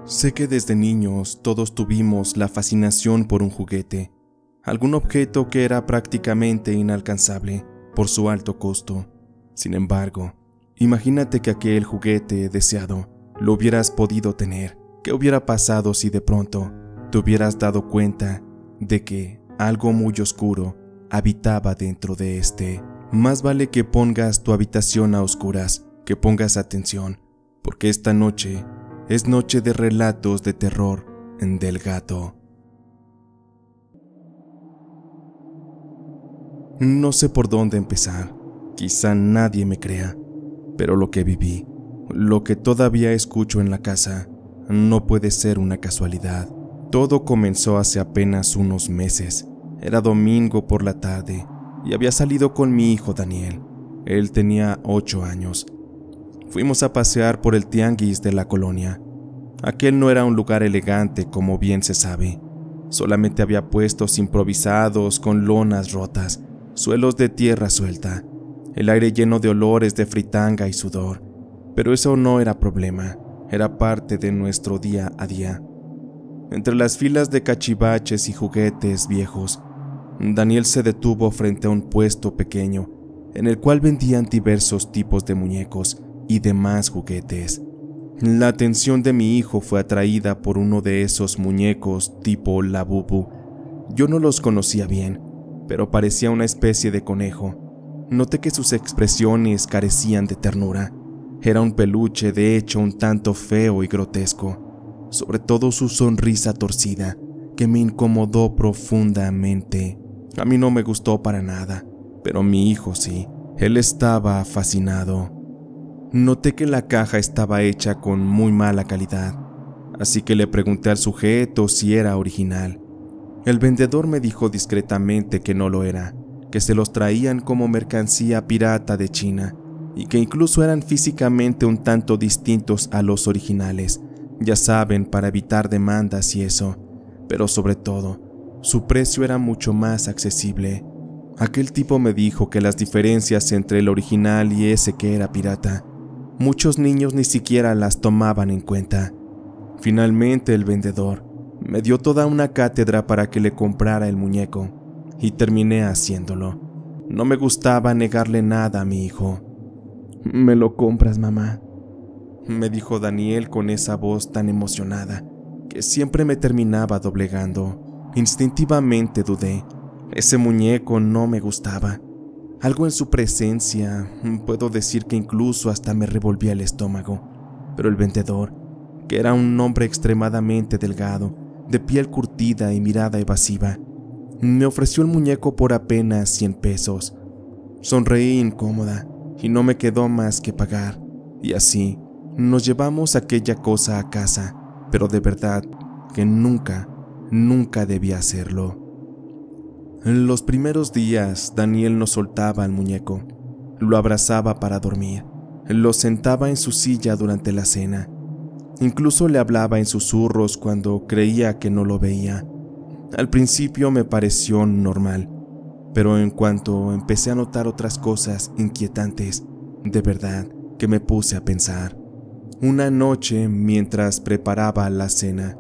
Sé que desde niños todos tuvimos la fascinación por un juguete, algún objeto que era prácticamente inalcanzable por su alto costo. Sin embargo, imagínate que aquel juguete deseado lo hubieras podido tener. ¿Qué hubiera pasado si de pronto te hubieras dado cuenta de que algo muy oscuro habitaba dentro de este? Más vale que pongas tu habitación a oscuras, que pongas atención, porque esta noche es noche de relatos de terror del gato. No sé por dónde empezar, quizá nadie me crea, pero lo que viví, lo que todavía escucho en la casa, no puede ser una casualidad. Todo comenzó hace apenas unos meses. Era domingo por la tarde y había salido con mi hijo Daniel. Él tenía 8 años. Fuimos a pasear por el tianguis de la colonia. Aquel no era un lugar elegante, como bien se sabe. Solamente había puestos improvisados con lonas rotas, suelos de tierra suelta, el aire lleno de olores de fritanga y sudor. Pero eso no era problema, era parte de nuestro día a día. Entre las filas de cachivaches y juguetes viejos, Daniel se detuvo frente a un puesto pequeño en el cual vendían diversos tipos de muñecos y demás juguetes. La atención de mi hijo fue atraída por uno de esos muñecos tipo Labubu. Yo no los conocía bien, pero parecía una especie de conejo. Noté que sus expresiones carecían de ternura. Era un peluche de hecho un tanto feo y grotesco, sobre todo su sonrisa torcida, que me incomodó profundamente. A mí no me gustó para nada, pero mi hijo sí. Él estaba fascinado. Noté que la caja estaba hecha con muy mala calidad, así que le pregunté al sujeto si era original. El vendedor me dijo discretamente que no lo era, que se los traían como mercancía pirata de China y que incluso eran físicamente un tanto distintos a los originales, ya saben, para evitar demandas y eso, pero sobre todo, su precio era mucho más accesible. Aquel tipo me dijo que las diferencias entre el original y ese que era pirata, muchos niños ni siquiera las tomaban en cuenta. Finalmente el vendedor me dio toda una cátedra para que le comprara el muñeco, y terminé haciéndolo. No me gustaba negarle nada a mi hijo. «¿Me lo compras, mamá?», me dijo Daniel con esa voz tan emocionada que siempre me terminaba doblegando. Instintivamente dudé. Ese muñeco no me gustaba. Algo en su presencia, puedo decir que incluso hasta me revolvía el estómago. Pero el vendedor, que era un hombre extremadamente delgado, de piel curtida y mirada evasiva, me ofreció el muñeco por apenas 100 pesos. Sonreí incómoda y no me quedó más que pagar. Y así nos llevamos aquella cosa a casa, pero de verdad que nunca debía hacerlo. En los primeros días, Daniel no soltaba al muñeco. Lo abrazaba para dormir, lo sentaba en su silla durante la cena. Incluso le hablaba en susurros cuando creía que no lo veía. Al principio me pareció normal, pero en cuanto empecé a notar otras cosas inquietantes, de verdad que me puse a pensar. Una noche, mientras preparaba la cena,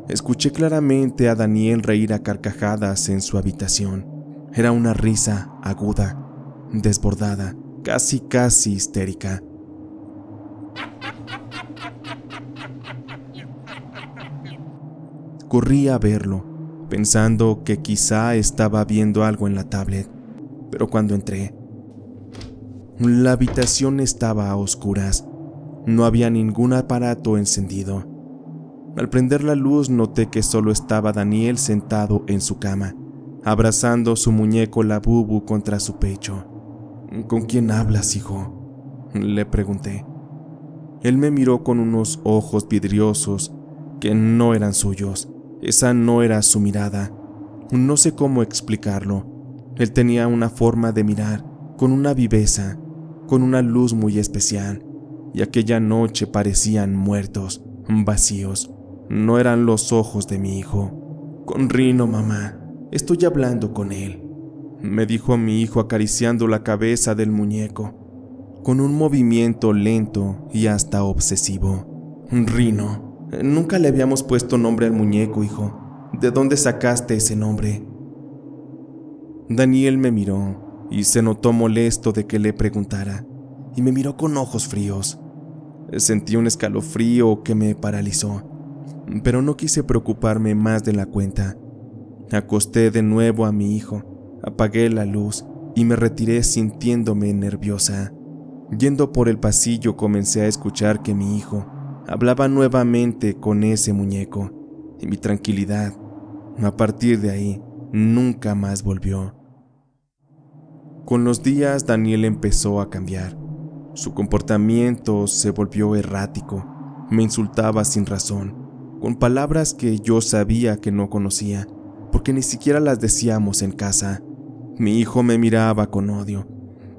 escuché claramente a Daniel reír a carcajadas en su habitación. Era una risa aguda, desbordada, casi histérica. Corrí a verlo, pensando que quizá estaba viendo algo en la tablet, pero cuando entré, la habitación estaba a oscuras. No había ningún aparato encendido. Al prender la luz noté que solo estaba Daniel sentado en su cama, abrazando su muñeco Labubu contra su pecho. «¿Con quién hablas, hijo?», le pregunté. Él me miró con unos ojos vidriosos que no eran suyos. Esa no era su mirada. No sé cómo explicarlo. Él tenía una forma de mirar, con una viveza, con una luz muy especial, y aquella noche parecían muertos, vacíos. No eran los ojos de mi hijo. «Con Rino, mamá, estoy hablando con él», me dijo mi hijo acariciando la cabeza del muñeco, con un movimiento lento y hasta obsesivo. «Rino, Nunca le habíamos puesto nombre al muñeco, hijo. ¿De dónde sacaste ese nombre? Daniel me miró y se notó molesto de que le preguntara, y me miró con ojos fríos. Sentí un escalofrío que me paralizó, pero no quise preocuparme más de la cuenta. Acosté de nuevo a mi hijo, apagué la luz y me retiré sintiéndome nerviosa. Yendo por el pasillo comencé a escuchar que mi hijo hablaba nuevamente con ese muñeco, y mi tranquilidad, a partir de ahí, nunca más volvió. Con los días Daniel empezó a cambiar. Su comportamiento se volvió errático, me insultaba sin razón, con palabras que yo sabía que no conocía, porque ni siquiera las decíamos en casa. Mi hijo me miraba con odio,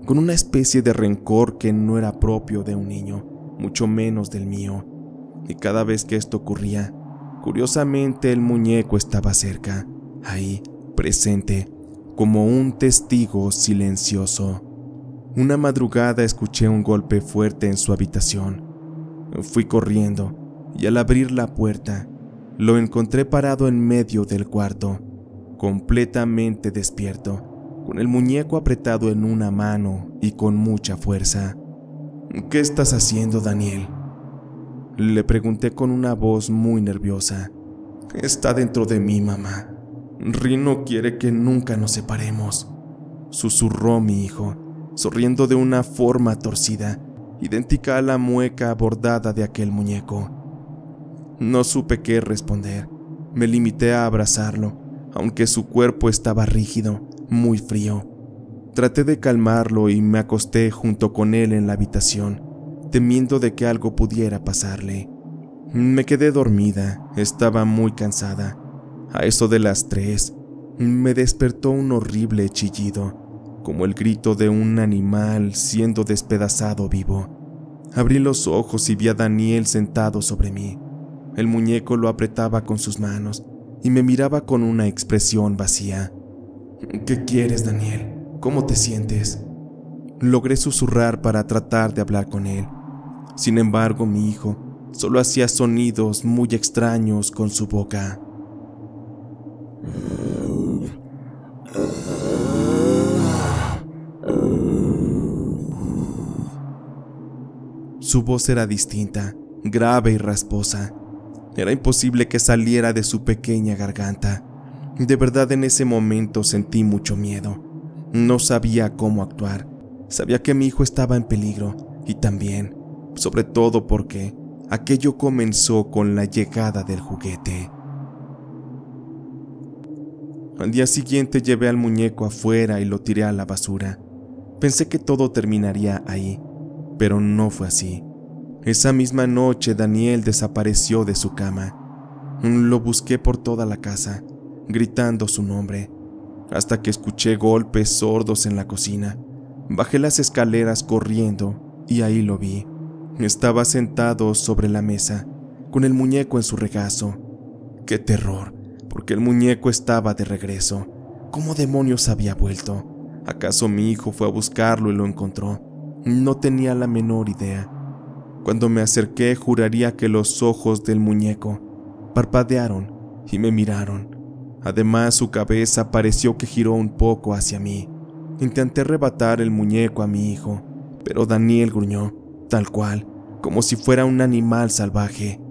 con una especie de rencor que no era propio de un niño, mucho menos del mío. Y cada vez que esto ocurría, curiosamente el muñeco estaba cerca, ahí, presente, como un testigo silencioso. Una madrugada escuché un golpe fuerte en su habitación. Fui corriendo y al abrir la puerta, lo encontré parado en medio del cuarto, completamente despierto, con el muñeco apretado en una mano y con mucha fuerza. ¿Qué estás haciendo, Daniel?, le pregunté con una voz muy nerviosa. Está dentro de mí, mamá. Rino quiere que nunca nos separemos, susurró mi hijo, sonriendo de una forma torcida, idéntica a la mueca bordada de aquel muñeco. No supe qué responder. Me limité a abrazarlo, aunque su cuerpo estaba rígido, muy frío. Traté de calmarlo y me acosté junto con él en la habitación, temiendo de que algo pudiera pasarle. Me quedé dormida, estaba muy cansada. A eso de las 3, me despertó un horrible chillido, como el grito de un animal siendo despedazado vivo. Abrí los ojos y vi a Daniel sentado sobre mí. El muñeco lo apretaba con sus manos y me miraba con una expresión vacía. ¿Qué quieres, Daniel? ¿Cómo te sientes? Logré susurrar para tratar de hablar con él. Sin embargo, mi hijo solo hacía sonidos muy extraños con su boca. Su voz era distinta, grave y rasposa. Era imposible que saliera de su pequeña garganta. De verdad, en ese momento sentí mucho miedo. No sabía cómo actuar. Sabía que mi hijo estaba en peligro y también, sobre todo porque aquello comenzó con la llegada del juguete. Al día siguiente llevé al muñeco afuera y lo tiré a la basura. Pensé que todo terminaría ahí, pero no fue así. Esa misma noche Daniel desapareció de su cama. Lo busqué por toda la casa, gritando su nombre, hasta que escuché golpes sordos en la cocina. Bajé las escaleras corriendo y ahí lo vi. Estaba sentado sobre la mesa, con el muñeco en su regazo. ¡Qué terror! Porque el muñeco estaba de regreso. ¿Cómo demonios había vuelto? ¿Acaso mi hijo fue a buscarlo y lo encontró? No tenía la menor idea. Cuando me acerqué, juraría que los ojos del muñeco parpadearon y me miraron. Además, su cabeza pareció que giró un poco hacia mí. Intenté arrebatar el muñeco a mi hijo, pero Daniel gruñó, tal cual, como si fuera un animal salvaje.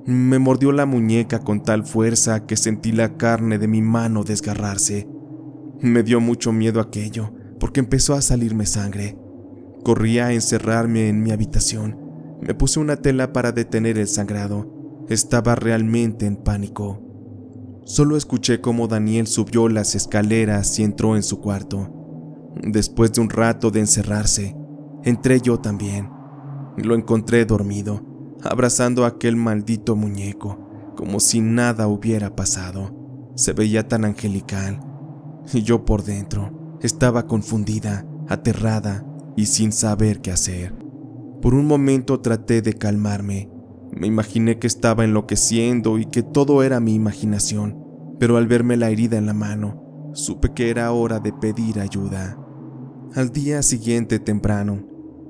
Me mordió la muñeca con tal fuerza que sentí la carne de mi mano desgarrarse. Me dio mucho miedo aquello, porque empezó a salirme sangre. Corrí a encerrarme en mi habitación. Me puse una tela para detener el sangrado. Estaba realmente en pánico. Solo escuché cómo Daniel subió las escaleras y entró en su cuarto. Después de un rato de encerrarse, entré yo también. Lo encontré dormido, abrazando a aquel maldito muñeco, como si nada hubiera pasado. Se veía tan angelical, y yo por dentro estaba confundida, aterrada y sin saber qué hacer. Por un momento traté de calmarme. Me imaginé que estaba enloqueciendo y que todo era mi imaginación, pero al verme la herida en la mano, supe que era hora de pedir ayuda. Al día siguiente temprano,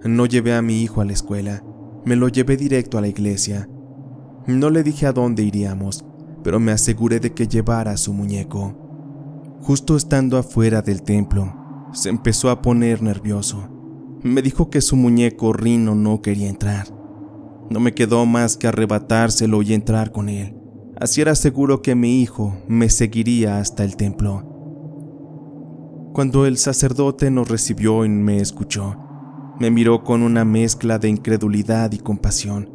no llevé a mi hijo a la escuela, me lo llevé directo a la iglesia. No le dije a dónde iríamos, pero me aseguré de que llevara su muñeco. Justo estando afuera del templo, se empezó a poner nervioso. Me dijo que su muñeco Rino no quería entrar. No me quedó más que arrebatárselo y entrar con él. Así era seguro que mi hijo me seguiría hasta el templo. Cuando el sacerdote nos recibió y me escuchó, me miró con una mezcla de incredulidad y compasión.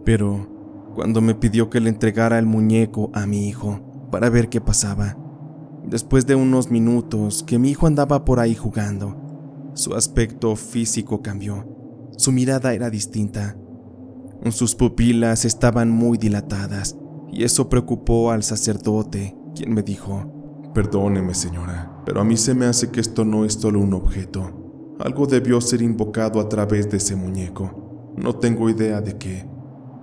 Pero cuando me pidió que le entregara el muñeco a mi hijo para ver qué pasaba, después de unos minutos que mi hijo andaba por ahí jugando, su aspecto físico cambió. Su mirada era distinta. Sus pupilas estaban muy dilatadas y eso preocupó al sacerdote, quien me dijo: Perdóneme, señora, pero a mí se me hace que esto no es solo un objeto. Algo debió ser invocado a través de ese muñeco. No tengo idea de qué,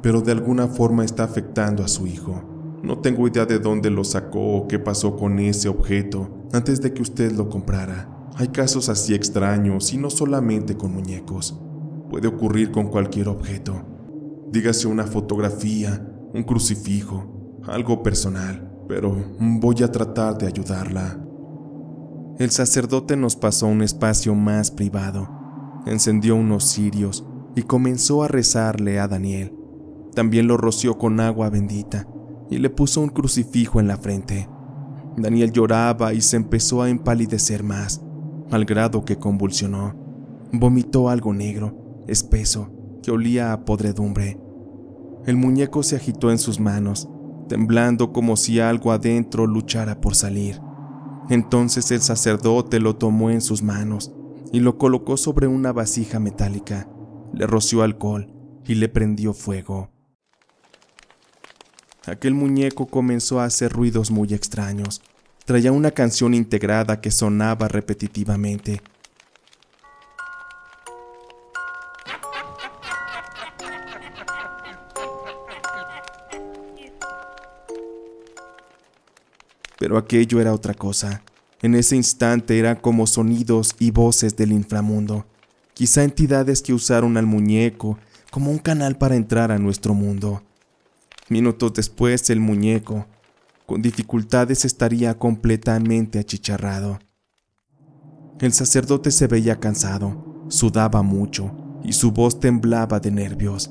pero de alguna forma está afectando a su hijo. No tengo idea de dónde lo sacó o qué pasó con ese objeto antes de que usted lo comprara. Hay casos así extraños y no solamente con muñecos. Puede ocurrir con cualquier objeto. Dígase una fotografía, un crucifijo, algo personal, pero voy a tratar de ayudarla. El sacerdote nos pasó a un espacio más privado, encendió unos cirios y comenzó a rezarle a Daniel. También lo roció con agua bendita y le puso un crucifijo en la frente. Daniel lloraba y se empezó a empalidecer más, al grado que convulsionó. Vomitó algo negro, espeso, que olía a podredumbre. El muñeco se agitó en sus manos, temblando como si algo adentro luchara por salir. Entonces el sacerdote lo tomó en sus manos y lo colocó sobre una vasija metálica, le roció alcohol y le prendió fuego. Aquel muñeco comenzó a hacer ruidos muy extraños. Traía una canción integrada que sonaba repetitivamente. Pero aquello era otra cosa. En ese instante eran como sonidos y voces del inframundo, quizá entidades que usaron al muñeco como un canal para entrar a nuestro mundo. Minutos después, el muñeco, con dificultades, estaría completamente achicharrado. El sacerdote se veía cansado, sudaba mucho y su voz temblaba de nervios.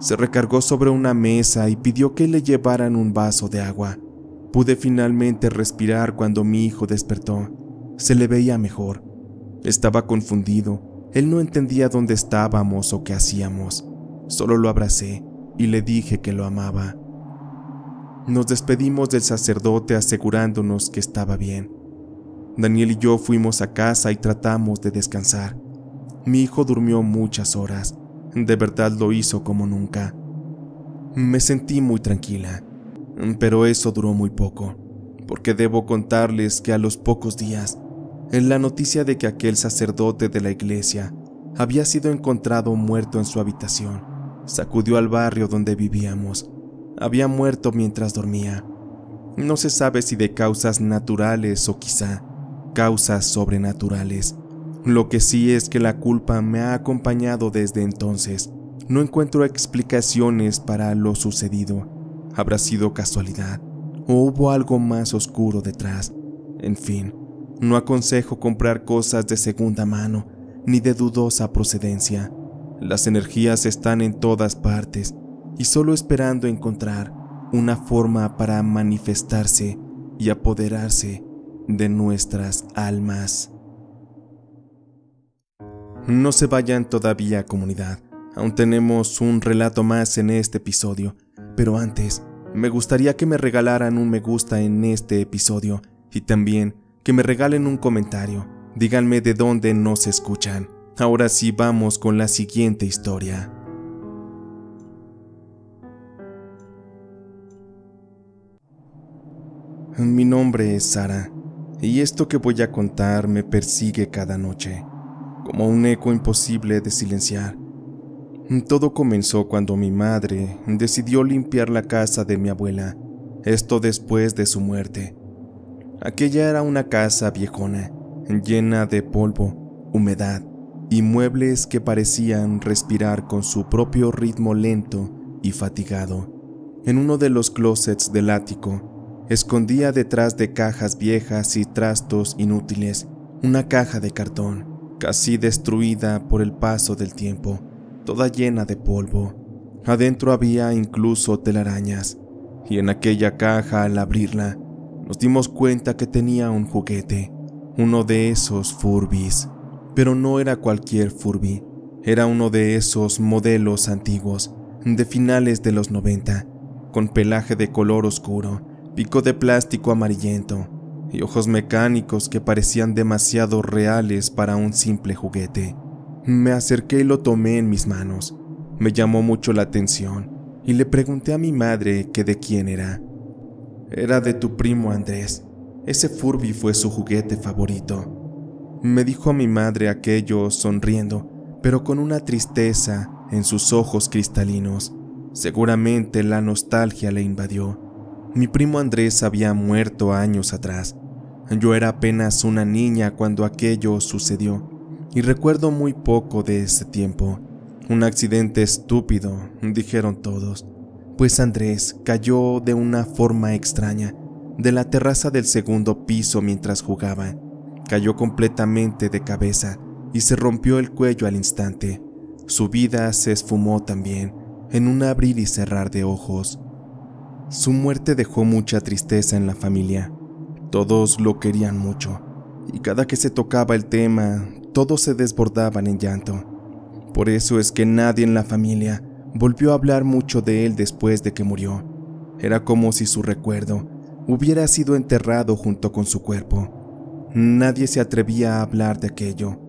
Se recargó sobre una mesa y pidió que le llevaran un vaso de agua. Pude finalmente respirar cuando mi hijo despertó. Se le veía mejor. Estaba confundido. Él no entendía dónde estábamos o qué hacíamos. Solo lo abracé y le dije que lo amaba. Nos despedimos del sacerdote asegurándonos que estaba bien. Daniel y yo fuimos a casa y tratamos de descansar. Mi hijo durmió muchas horas. De verdad lo hizo como nunca. Me sentí muy tranquila. Pero eso duró muy poco, porque debo contarles que a los pocos días, en la noticia de que aquel sacerdote de la iglesia había sido encontrado muerto en su habitación, sacudió al barrio donde vivíamos. Había muerto mientras dormía. No se sabe si de causas naturales o quizá causas sobrenaturales. Lo que sí es que la culpa me ha acompañado desde entonces. No encuentro explicaciones para lo sucedido. ¿Habrá sido casualidad o hubo algo más oscuro detrás? En fin, no aconsejo comprar cosas de segunda mano ni de dudosa procedencia. Las energías están en todas partes y solo esperando encontrar una forma para manifestarse y apoderarse de nuestras almas. No se vayan todavía, comunidad. Aún tenemos un relato más en este episodio. Pero antes, me gustaría que me regalaran un me gusta en este episodio y también que me regalen un comentario. Díganme de dónde nos escuchan. Ahora sí vamos con la siguiente historia. Mi nombre es Sara y esto que voy a contar me persigue cada noche, como un eco imposible de silenciar. Todo comenzó cuando mi madre decidió limpiar la casa de mi abuela, esto después de su muerte. Aquella era una casa viejona, llena de polvo, humedad y muebles que parecían respirar con su propio ritmo lento y fatigado. En uno de los closets del ático, escondía detrás de cajas viejas y trastos inútiles una caja de cartón, casi destruida por el paso del tiempo, toda llena de polvo. Adentro había incluso telarañas, y en aquella caja, al abrirla, nos dimos cuenta que tenía un juguete, uno de esos Furbies. Pero no era cualquier Furby, era uno de esos modelos antiguos, de finales de los 90, con pelaje de color oscuro, pico de plástico amarillento y ojos mecánicos que parecían demasiado reales para un simple juguete. Me acerqué y lo tomé en mis manos. Me llamó mucho la atención y le pregunté a mi madre que de quién era. Era de tu primo Andrés. Ese Furby fue su juguete favorito. Me dijo mi madre aquello sonriendo, pero con una tristeza en sus ojos cristalinos. Seguramente la nostalgia le invadió. Mi primo Andrés había muerto años atrás. Yo era apenas una niña cuando aquello sucedió, y recuerdo muy poco de ese tiempo. Un accidente estúpido, dijeron todos, pues Andrés cayó de una forma extraña de la terraza del segundo piso mientras jugaba. Cayó completamente de cabeza y se rompió el cuello al instante. Su vida se esfumó también, en un abrir y cerrar de ojos. Su muerte dejó mucha tristeza en la familia. Todos lo querían mucho, y cada que se tocaba el tema, todos se desbordaban en llanto. Por eso es que nadie en la familia volvió a hablar mucho de él después de que murió. Era como si su recuerdo hubiera sido enterrado junto con su cuerpo. Nadie se atrevía a hablar de aquello,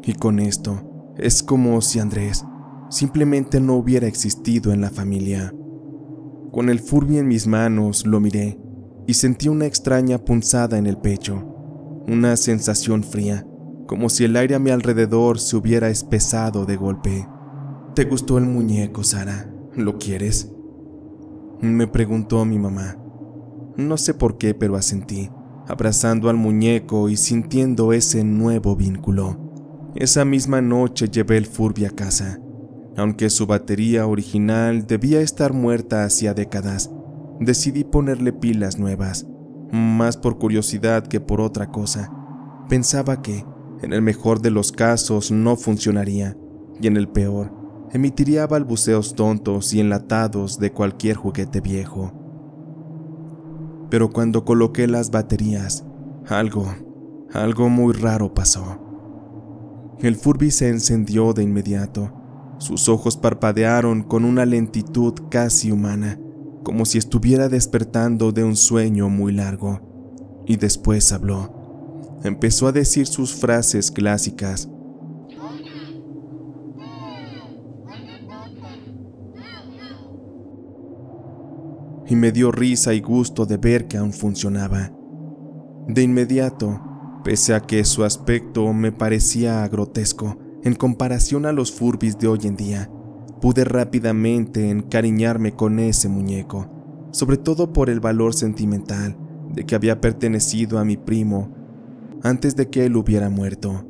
y con esto es como si Andrés simplemente no hubiera existido en la familia. Con el Furby en mis manos lo miré y sentí una extraña punzada en el pecho, una sensación fría, como si el aire a mi alrededor se hubiera espesado de golpe. ¿Te gustó el muñeco, Sara? ¿Lo quieres?, me preguntó mi mamá. No sé por qué, pero asentí, abrazando al muñeco y sintiendo ese nuevo vínculo. Esa misma noche llevé el Furby a casa. Aunque su batería original debía estar muerta hacía décadas, decidí ponerle pilas nuevas, más por curiosidad que por otra cosa. Pensaba que, en el mejor de los casos, no funcionaría, y en el peor, emitiría balbuceos tontos y enlatados de cualquier juguete viejo. Pero cuando coloqué las baterías, algo muy raro pasó. El Furby se encendió de inmediato. Sus ojos parpadearon con una lentitud casi humana, como si estuviera despertando de un sueño muy largo. Y después habló. Empezó a decir sus frases clásicas. Y me dio risa y gusto de ver que aún funcionaba. De inmediato, pese a que su aspecto me parecía grotesco en comparación a los Furbies de hoy en día, pude rápidamente encariñarme con ese muñeco, sobre todo por el valor sentimental de que había pertenecido a mi primo antes de que él hubiera muerto.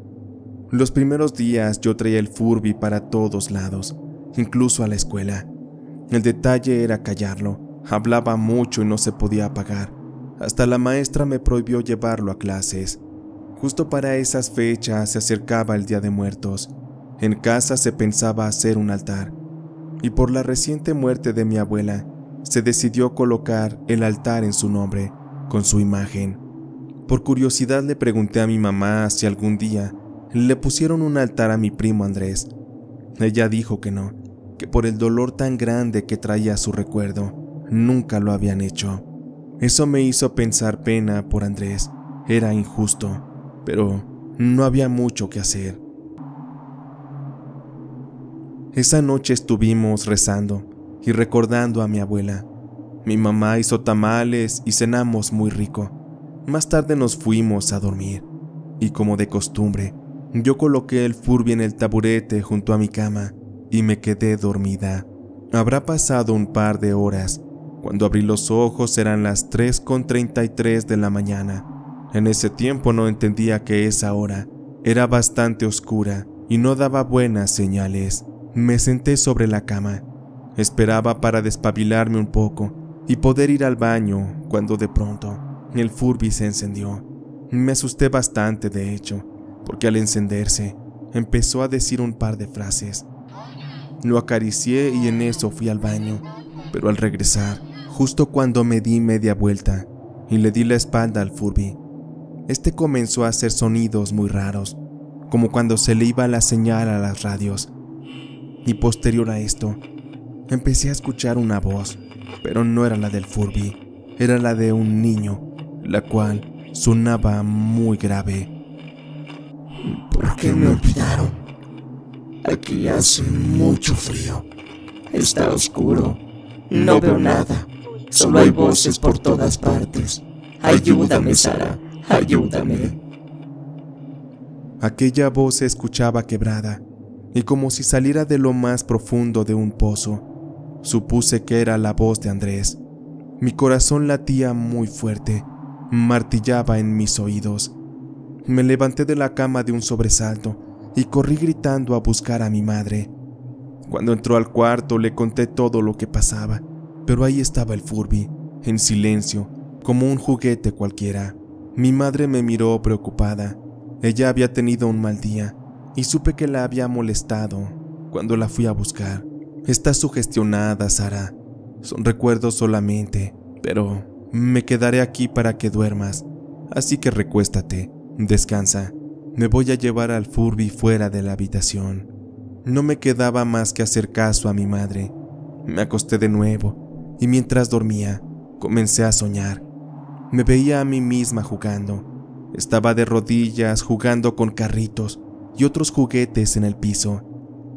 Los primeros días yo traía el Furby para todos lados, incluso a la escuela. El detalle era callarlo. Hablaba mucho y no se podía apagar. Hasta la maestra me prohibió llevarlo a clases. Justo para esas fechas se acercaba el Día de Muertos. En casa se pensaba hacer un altar, y por la reciente muerte de mi abuela, se decidió colocar el altar en su nombre, con su imagen. Por curiosidad le pregunté a mi mamá si algún día le pusieron un altar a mi primo Andrés. Ella dijo que no, que por el dolor tan grande que traía su recuerdo, nunca lo habían hecho. Eso me hizo pensar pena por Andrés. Era injusto, pero no había mucho que hacer. Esa noche estuvimos rezando y recordando a mi abuela. Mi mamá hizo tamales y cenamos muy rico. Más tarde nos fuimos a dormir, y como de costumbre, yo coloqué el Furby en el taburete junto a mi cama y me quedé dormida. Habrá pasado un par de horas. Cuando abrí los ojos eran las 3:33 de la mañana. En ese tiempo no entendía que esa hora era bastante oscura y no daba buenas señales. Me senté sobre la cama Esperaba para despabilarme un poco y poder ir al baño cuando de pronto el Furby se encendió. Me asusté bastante, de hecho, porque al encenderse empezó a decir un par de frases. Lo acaricié y en eso fui al baño, pero al regresar, justo cuando me di media vuelta y le di la espalda al Furby, este comenzó a hacer sonidos muy raros, como cuando se le iba la señal a las radios. Y posterior a esto, empecé a escuchar una voz, pero no era la del Furby, era la de un niño, la cual sonaba muy grave. ¿Por qué me olvidaron? Aquí hace mucho frío. Está oscuro. No veo nada. Solo hay voces por todas partes. Ayúdame, Sara. Ayúdame. Aquella voz se escuchaba quebrada y como si saliera de lo más profundo de un pozo. Supuse que era la voz de Andrés. Mi corazón latía muy fuerte, martillaba en mis oídos. Me levanté de la cama de un sobresalto y corrí gritando a buscar a mi madre. Cuando entró al cuarto le conté todo lo que pasaba, pero ahí estaba el Furby, en silencio, como un juguete cualquiera. Mi madre me miró preocupada. Ella había tenido un mal día y supe que la había molestado cuando la fui a buscar. Estás sugestionada, Sara. Son recuerdos solamente, pero me quedaré aquí para que duermas. Así que recuéstate, descansa. Me voy a llevar al Furby fuera de la habitación. No me quedaba más que hacer caso a mi madre. Me acosté de nuevo y mientras dormía, comencé a soñar. Me veía a mí misma jugando. Estaba de rodillas jugando con carritos y otros juguetes en el piso.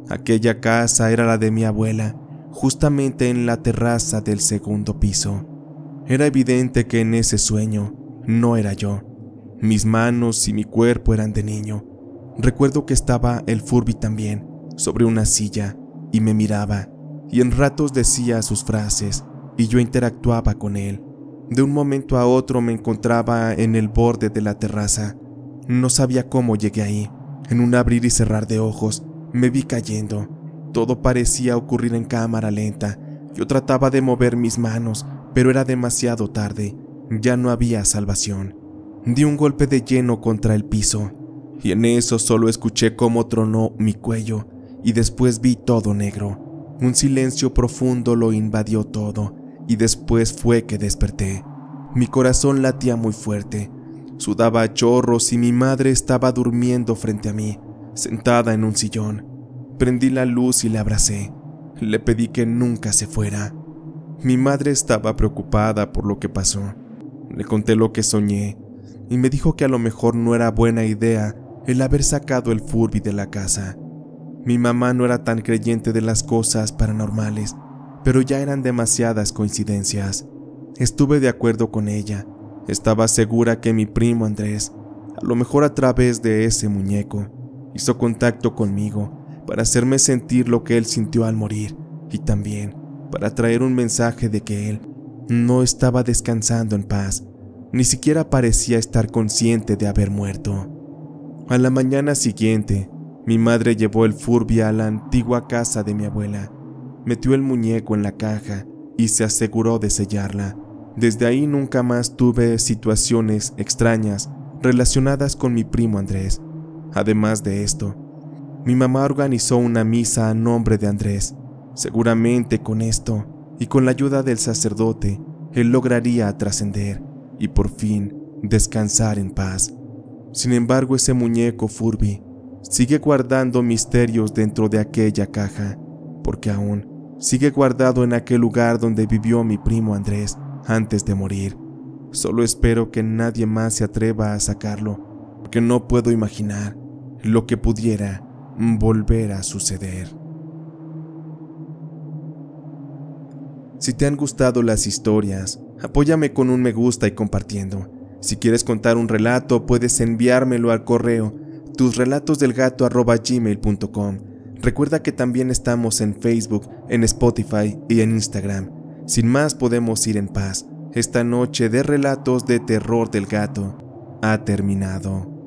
Aquella casa era la de mi abuela, justamente en la terraza del segundo piso. Era evidente que en ese sueño no era yo. Mis manos y mi cuerpo eran de niño. Recuerdo que estaba el Furby también, sobre una silla, y me miraba, y en ratos decía sus frases, y yo interactuaba con él. De un momento a otro me encontraba en el borde de la terraza. No sabía cómo llegué ahí. En un abrir y cerrar de ojos, me vi cayendo. Todo parecía ocurrir en cámara lenta. Yo trataba de mover mis manos, pero era demasiado tarde. Ya no había salvación. Di un golpe de lleno contra el piso, y en eso solo escuché cómo tronó mi cuello, y después vi todo negro. Un silencio profundo lo invadió todo, y después fue que desperté. Mi corazón latía muy fuerte. Sudaba a chorros y mi madre estaba durmiendo frente a mí, sentada en un sillón. Prendí la luz y la abracé. Le pedí que nunca se fuera. Mi madre estaba preocupada por lo que pasó. Le conté lo que soñé y me dijo que a lo mejor no era buena idea el haber sacado el Furby de la casa. Mi mamá no era tan creyente de las cosas paranormales, pero ya eran demasiadas coincidencias. Estuve de acuerdo con ella. Estaba segura que mi primo Andrés, a lo mejor a través de ese muñeco, hizo contacto conmigo para hacerme sentir lo que él sintió al morir y también para traer un mensaje de que él no estaba descansando en paz, ni siquiera parecía estar consciente de haber muerto. A la mañana siguiente, mi madre llevó el Furby a la antigua casa de mi abuela, metió el muñeco en la caja y se aseguró de sellarla. Desde ahí nunca más tuve situaciones extrañas relacionadas con mi primo Andrés. Además de esto, mi mamá organizó una misa a nombre de Andrés. Seguramente con esto y con la ayuda del sacerdote, él lograría trascender y por fin descansar en paz. Sin embargo, ese muñeco Furby sigue guardando misterios dentro de aquella caja, porque aún sigue guardado en aquel lugar donde vivió mi primo Andrés antes de morir. Solo espero que nadie más se atreva a sacarlo, porque no puedo imaginar lo que pudiera volver a suceder. Si te han gustado las historias, apóyame con un me gusta y compartiendo. Si quieres contar un relato, puedes enviármelo al correo tusrelatosdelgato@gmail.com. Recuerda que también estamos en Facebook, en Spotify y en Instagram. Sin más, podemos ir en paz. Esta noche de relatos de terror del gato ha terminado.